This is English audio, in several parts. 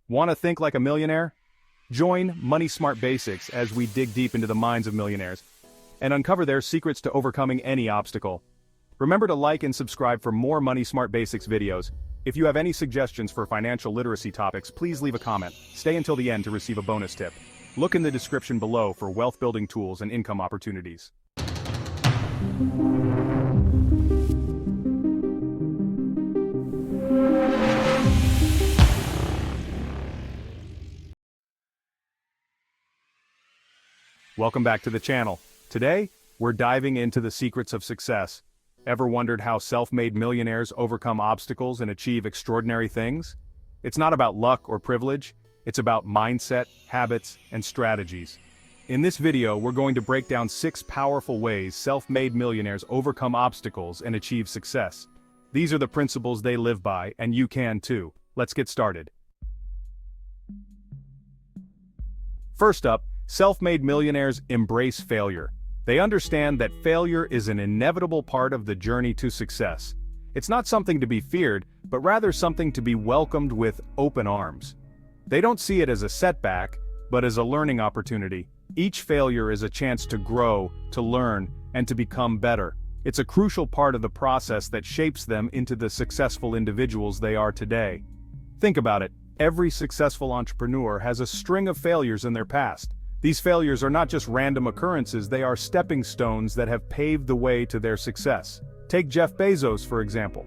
Want to think like a millionaire? Join Money Smart Basics as we dig deep into the minds of millionaires and uncover their secrets to overcoming any obstacle. Remember to like and subscribe for more Money Smart Basics videos. If you have any suggestions for financial literacy topics, please leave a comment. Stay until the end to receive a bonus tip. Look in the description below for wealth-building tools and income opportunities. Welcome back to the channel. Today, we're diving into the secrets of success. Ever wondered how self-made millionaires overcome obstacles and achieve extraordinary things? It's not about luck or privilege, it's about mindset, habits, and strategies. In this video, we're going to break down 6 powerful ways self-made millionaires overcome obstacles and achieve success. These are the principles they live by, and you can too. Let's get started. First up, self-made millionaires embrace failure. They understand that failure is an inevitable part of the journey to success. It's not something to be feared, but rather something to be welcomed with open arms. They don't see it as a setback, but as a learning opportunity. Each failure is a chance to grow, to learn, and to become better. It's a crucial part of the process that shapes them into the successful individuals they are today. Think about it. Every successful entrepreneur has a string of failures in their past. These failures are not just random occurrences, they are stepping stones that have paved the way to their success. Take Jeff Bezos, for example.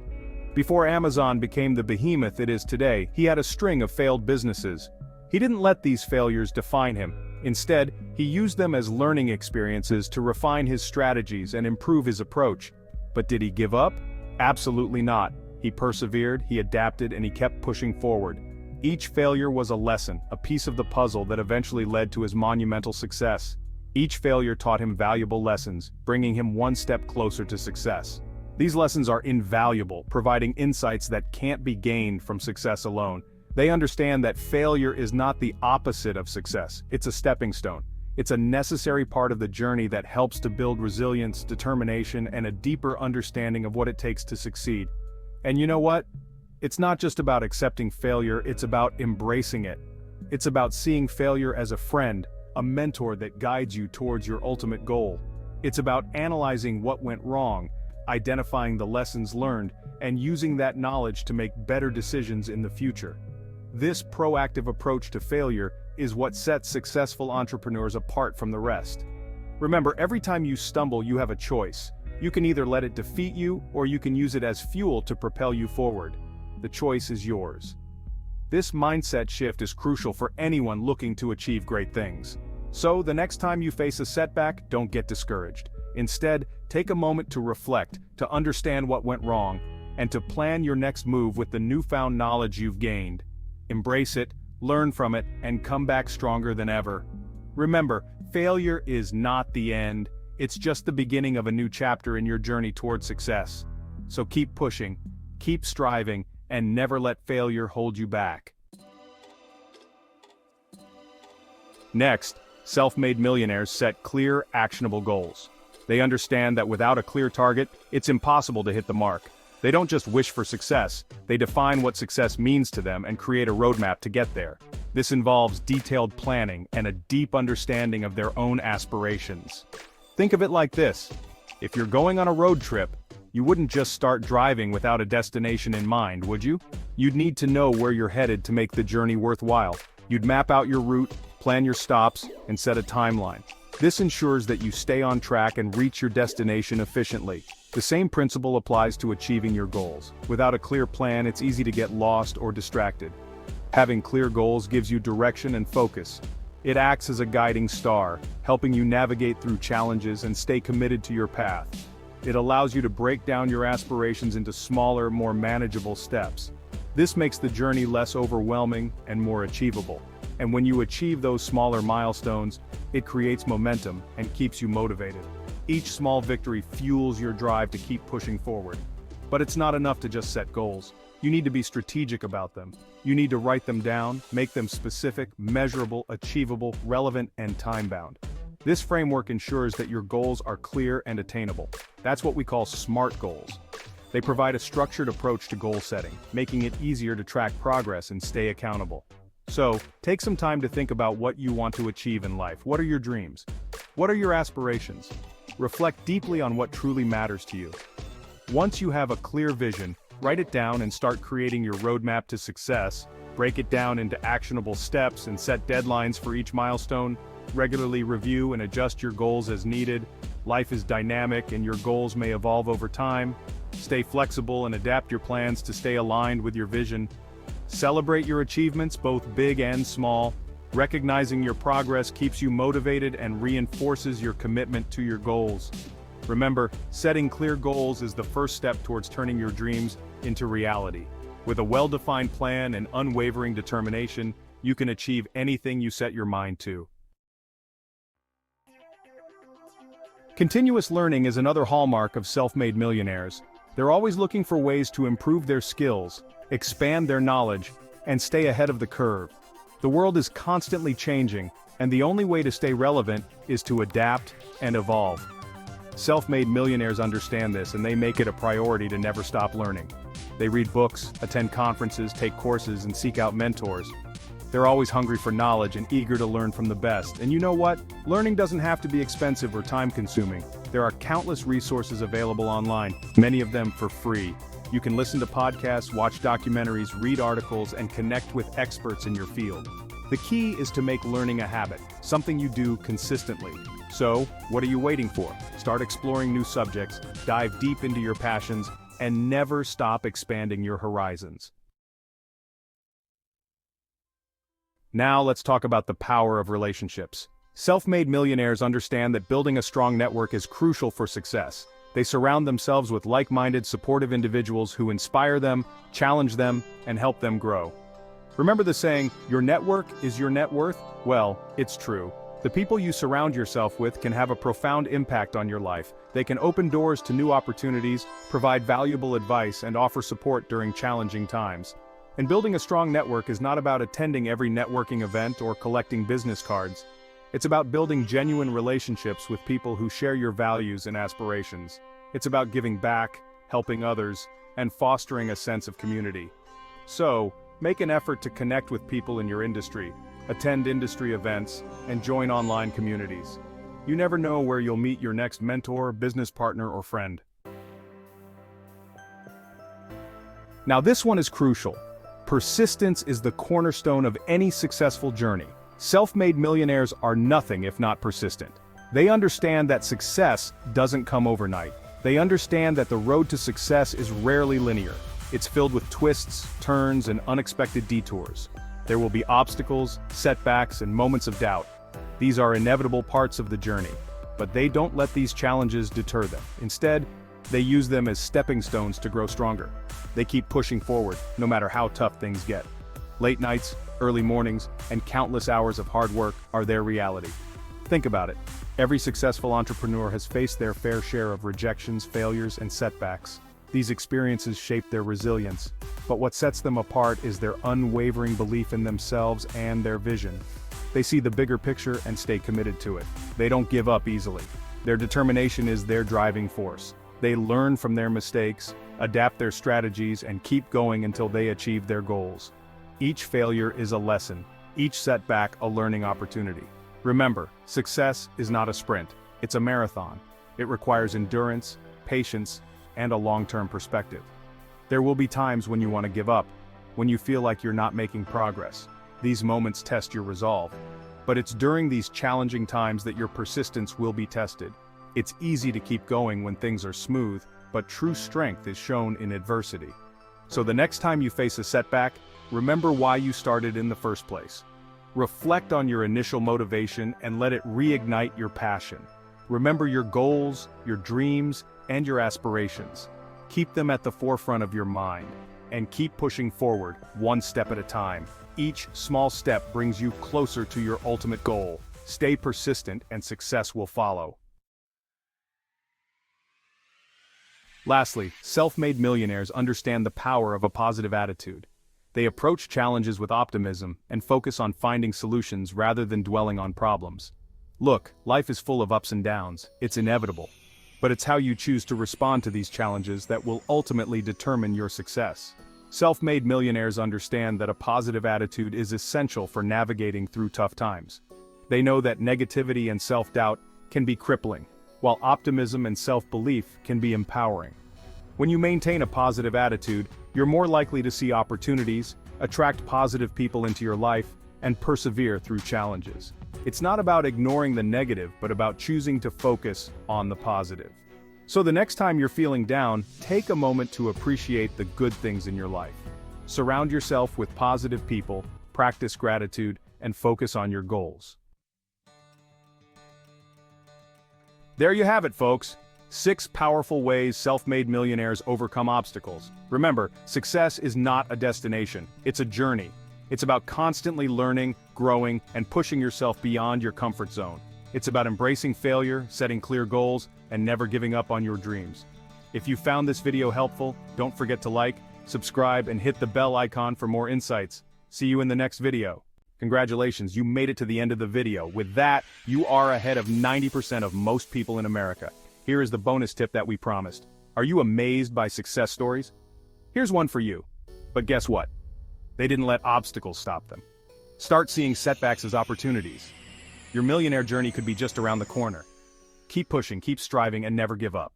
Before Amazon became the behemoth it is today, he had a string of failed businesses. He didn't let these failures define him. Instead, he used them as learning experiences to refine his strategies and improve his approach. But did he give up? Absolutely not. He persevered, he adapted, and he kept pushing forward. Each failure was a lesson, a piece of the puzzle that eventually led to his monumental success. Each failure taught him valuable lessons, bringing him one step closer to success. These lessons are invaluable, providing insights that can't be gained from success alone. They understand that failure is not the opposite of success, it's a stepping stone. It's a necessary part of the journey that helps to build resilience, determination, and a deeper understanding of what it takes to succeed. And you know what? It's not just about accepting failure, it's about embracing it. It's about seeing failure as a friend, a mentor that guides you towards your ultimate goal. It's about analyzing what went wrong, identifying the lessons learned, and using that knowledge to make better decisions in the future. This proactive approach to failure is what sets successful entrepreneurs apart from the rest. Remember, every time you stumble, you have a choice. You can either let it defeat you, or you can use it as fuel to propel you forward. The choice is yours. This mindset shift is crucial for anyone looking to achieve great things. So, the next time you face a setback, don't get discouraged. Instead, take a moment to reflect, to understand what went wrong, and to plan your next move with the newfound knowledge you've gained. Embrace it, learn from it, and come back stronger than ever. Remember, failure is not the end, it's just the beginning of a new chapter in your journey toward success. So keep pushing, keep striving, and never let failure hold you back. Next, self-made millionaires set clear, actionable goals. They understand that without a clear target, it's impossible to hit the mark. They don't just wish for success, they define what success means to them and create a roadmap to get there. This involves detailed planning and a deep understanding of their own aspirations. Think of it like this. If you're going on a road trip, you wouldn't just start driving without a destination in mind, would you? You'd need to know where you're headed to make the journey worthwhile. You'd map out your route, plan your stops, and set a timeline. This ensures that you stay on track and reach your destination efficiently. The same principle applies to achieving your goals. Without a clear plan, it's easy to get lost or distracted. Having clear goals gives you direction and focus. It acts as a guiding star, helping you navigate through challenges and stay committed to your path. It allows you to break down your aspirations into smaller, more manageable steps. This makes the journey less overwhelming and more achievable. And when you achieve those smaller milestones, it creates momentum and keeps you motivated. Each small victory fuels your drive to keep pushing forward. But it's not enough to just set goals. You need to be strategic about them. You need to write them down, make them specific, measurable, achievable, relevant, and time-bound. This framework ensures that your goals are clear and attainable. That's what we call SMART goals. They provide a structured approach to goal setting, making it easier to track progress and stay accountable. So, take some time to think about what you want to achieve in life. What are your dreams? What are your aspirations? Reflect deeply on what truly matters to you. Once you have a clear vision, write it down and start creating your roadmap to success. Break it down into actionable steps and set deadlines for each milestone. Regularly review and adjust your goals as needed. Life is dynamic and your goals may evolve over time. Stay flexible and adapt your plans to stay aligned with your vision. Celebrate your achievements, both big and small. Recognizing your progress keeps you motivated and reinforces your commitment to your goals. Remember, setting clear goals is the first step towards turning your dreams into reality. With a well-defined plan and unwavering determination, you can achieve anything you set your mind to. Continuous learning is another hallmark of self-made millionaires. They're always looking for ways to improve their skills, expand their knowledge, and stay ahead of the curve. The world is constantly changing, and the only way to stay relevant is to adapt and evolve. Self-made millionaires understand this, and they make it a priority to never stop learning. They read books, attend conferences, take courses, and seek out mentors. They're always hungry for knowledge and eager to learn from the best. And you know what? Learning doesn't have to be expensive or time-consuming. There are countless resources available online, many of them for free. You can listen to podcasts, watch documentaries, read articles, and connect with experts in your field. The key is to make learning a habit, something you do consistently. So, what are you waiting for? Start exploring new subjects, dive deep into your passions, and never stop expanding your horizons. Now let's talk about the power of relationships. Self-made millionaires understand that building a strong network is crucial for success. They surround themselves with like-minded, supportive individuals who inspire them, challenge them, and help them grow. Remember the saying, "Your network is your net worth"? Well, it's true. The people you surround yourself with can have a profound impact on your life. They can open doors to new opportunities, provide valuable advice, and offer support during challenging times. And building a strong network is not about attending every networking event or collecting business cards. It's about building genuine relationships with people who share your values and aspirations. It's about giving back, helping others, and fostering a sense of community. So, make an effort to connect with people in your industry, attend industry events, and join online communities. You never know where you'll meet your next mentor, business partner, or friend. Now this one is crucial. Persistence is the cornerstone of any successful journey. Self-made millionaires are nothing if not persistent. They understand that success doesn't come overnight. They understand that the road to success is rarely linear. It's filled with twists, turns, and unexpected detours. There will be obstacles, setbacks, and moments of doubt. These are inevitable parts of the journey, but they don't let these challenges deter them. Instead, they use them as stepping stones to grow stronger. They keep pushing forward, no matter how tough things get. Late nights, early mornings, and countless hours of hard work are their reality. Think about it. Every successful entrepreneur has faced their fair share of rejections, failures, and setbacks. These experiences shape their resilience, but what sets them apart is their unwavering belief in themselves and their vision. They see the bigger picture and stay committed to it. They don't give up easily. Their determination is their driving force. They learn from their mistakes, adapt their strategies, and keep going until they achieve their goals. Each failure is a lesson, each setback a learning opportunity. Remember, success is not a sprint, it's a marathon. It requires endurance, patience, and a long-term perspective. There will be times when you want to give up, when you feel like you're not making progress. These moments test your resolve. But it's during these challenging times that your persistence will be tested. It's easy to keep going when things are smooth, but true strength is shown in adversity. So the next time you face a setback, remember why you started in the first place. Reflect on your initial motivation and let it reignite your passion. Remember your goals, your dreams, and your aspirations. Keep them at the forefront of your mind, and keep pushing forward, one step at a time. Each small step brings you closer to your ultimate goal. Stay persistent and success will follow. Lastly, self-made millionaires understand the power of a positive attitude. They approach challenges with optimism and focus on finding solutions rather than dwelling on problems. Look, life is full of ups and downs, it's inevitable. But it's how you choose to respond to these challenges that will ultimately determine your success. Self-made millionaires understand that a positive attitude is essential for navigating through tough times. They know that negativity and self-doubt can be crippling, while optimism and self-belief can be empowering. When you maintain a positive attitude, you're more likely to see opportunities, attract positive people into your life, and persevere through challenges. It's not about ignoring the negative, but about choosing to focus on the positive. So the next time you're feeling down, take a moment to appreciate the good things in your life. Surround yourself with positive people, practice gratitude, and focus on your goals. There you have it, folks. 6 powerful ways self-made millionaires overcome obstacles. Remember, success is not a destination, it's a journey. It's about constantly learning, growing, and pushing yourself beyond your comfort zone. It's about embracing failure, setting clear goals, and never giving up on your dreams. If you found this video helpful, don't forget to like, subscribe, and hit the bell icon for more insights. See you in the next video. Congratulations, you made it to the end of the video. With that, you are ahead of 90% of most people in America. Here is the bonus tip that we promised. Are you amazed by success stories? Here's one for you. But guess what? They didn't let obstacles stop them. Start seeing setbacks as opportunities. Your millionaire journey could be just around the corner. Keep pushing, keep striving, and never give up.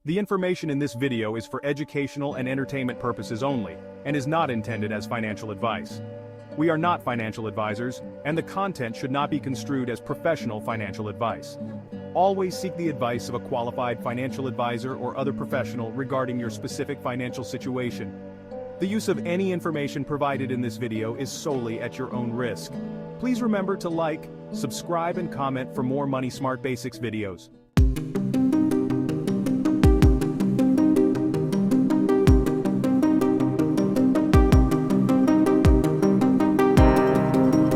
The information in this video is for educational and entertainment purposes only, and is not intended as financial advice. We are not financial advisors, and the content should not be construed as professional financial advice. Always seek the advice of a qualified financial advisor or other professional regarding your specific financial situation. The use of any information provided in this video is solely at your own risk. Please remember to like, subscribe, and comment for more Money Smart Basics videos.